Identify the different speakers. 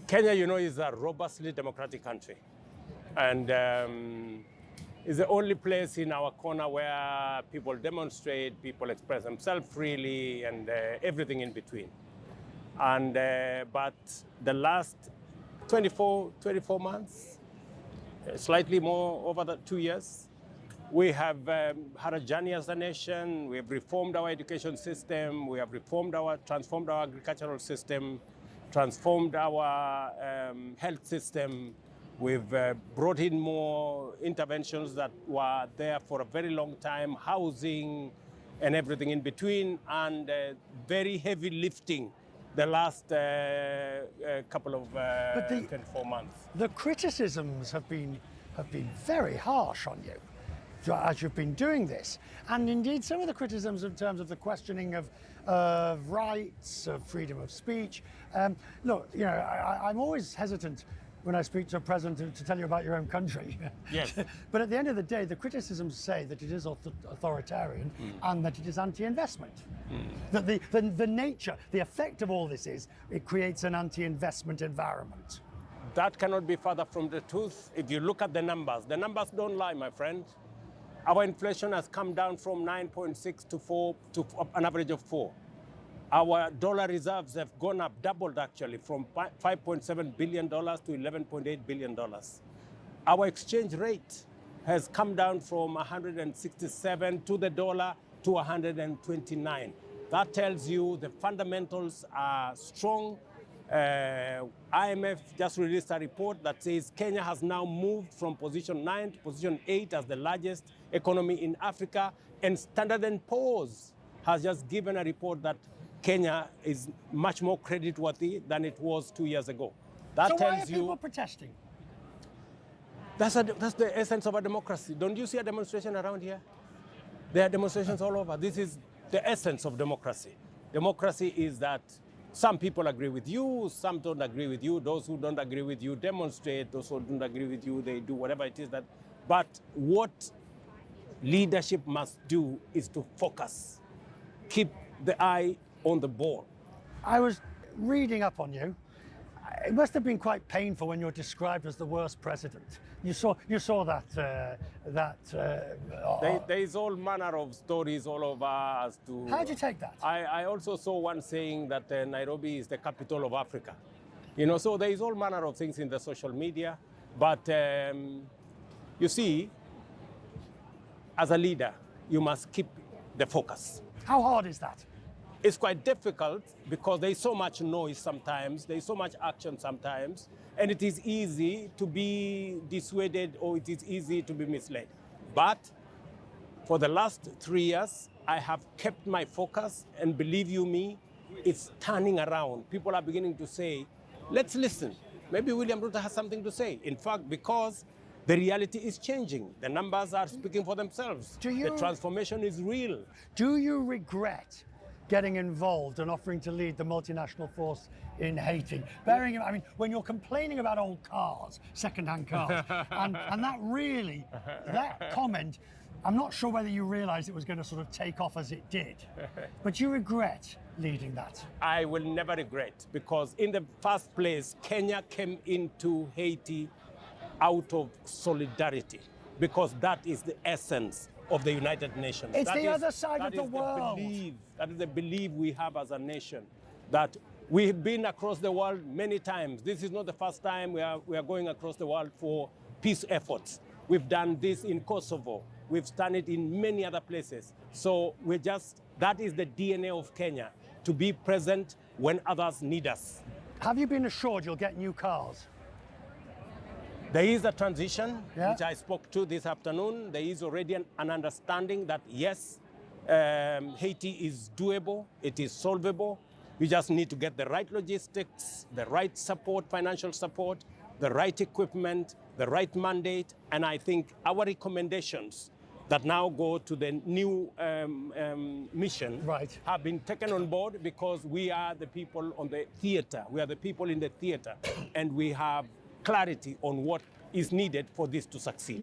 Speaker 1: Kenya, you know, is a robustly democratic country. And is the only place in our corner where people demonstrate, people express themselves freely, and everything in between. And but the last 24 months, slightly more over the 2 years, we have had a journey as a nation. We have reformed our education system. We have transformed our agricultural system, transformed our health system. We've brought in more interventions that were there for a very long time, housing and everything in between, and very heavy lifting the last couple of 24 months.
Speaker 2: The criticisms have been very harsh on you as you've been doing this, and indeed some of the criticisms in terms of the questioning of rights, of freedom of speech. Look, you know, I'm always hesitant when I speak to a president to tell you about your own country.
Speaker 1: Yes.
Speaker 2: But at the end of the day, the criticisms say that it is authoritarian and that it is anti-investment. That the nature, the effect of all this is, it creates an anti-investment environment.
Speaker 1: That cannot be further from the truth. If you look at the numbers don't lie, my friend. Our inflation has come down from 9.6 to 4 to an average of 4. Our dollar reserves have gone up, doubled actually, from $5.7 billion to $11.8 billion. Our exchange rate has come down from 167 to the dollar to 129. That tells you the fundamentals are strong. IMF just released a report that says Kenya has now moved from position 9 to position 8 as the largest economy in Africa. And Standard & Poor's has just given a report that Kenya is much more creditworthy than it was 2 years ago. That
Speaker 2: so
Speaker 1: tells
Speaker 2: why are people protesting?
Speaker 1: That's the essence of a democracy. Don't you see a demonstration around here? There are demonstrations all over. This is the essence of democracy. Democracy is that some people agree with you, some don't agree with you. Those who don't agree with you demonstrate. Those who don't agree with you, they do whatever it is that. But what leadership must do is to focus, keep the eye on the ball.
Speaker 2: I was reading up on you. It must have been quite painful when you're described as the worst president. You saw that.
Speaker 1: There is all manner of stories all over as to.
Speaker 2: How did you take that?
Speaker 1: I also saw one saying that Nairobi is the capital of Africa. You know, so there is all manner of things in the social media. But you see, as a leader, you must keep the focus.
Speaker 2: How hard is that?
Speaker 1: It's quite difficult because there is so much noise sometimes, there is so much action sometimes, and it is easy to be dissuaded or it is easy to be misled. But for the last 3 years, I have kept my focus, and believe you me, it's turning around. People are beginning to say, let's listen. Maybe William Ruto has something to say. In fact, because the reality is changing. The numbers are speaking for themselves. The transformation is real.
Speaker 2: Do you regret getting involved and offering to lead the multinational force in Haiti? Bearing in mind, I mean, when you're complaining about old cars, second-hand cars, and that comment, I'm not sure whether you realized it was going to sort of take off as it did, but you regret leading that?
Speaker 1: I will never regret, because in the first place, Kenya came into Haiti out of solidarity, because that is the essence of the United Nations.
Speaker 2: It's the other side of the world.
Speaker 1: That is the belief we have as a nation, that we have been across the world many times. This is not the first time we are going across the world for peace efforts. We've done this in Kosovo. We've done it in many other places. So that is the DNA of Kenya, to be present when others need us.
Speaker 2: Have you been assured you'll get new cars?
Speaker 1: There is a transition, which I spoke to this afternoon. There is already an understanding that, yes, Haiti is doable, it is solvable. We just need to get the right logistics, the right support, financial support, the right equipment, the right mandate. And I think our recommendations that now go to the new mission have been taken on board, because we are the people on the theater. We are the people in the theater, and we have clarity on what is needed for this to succeed.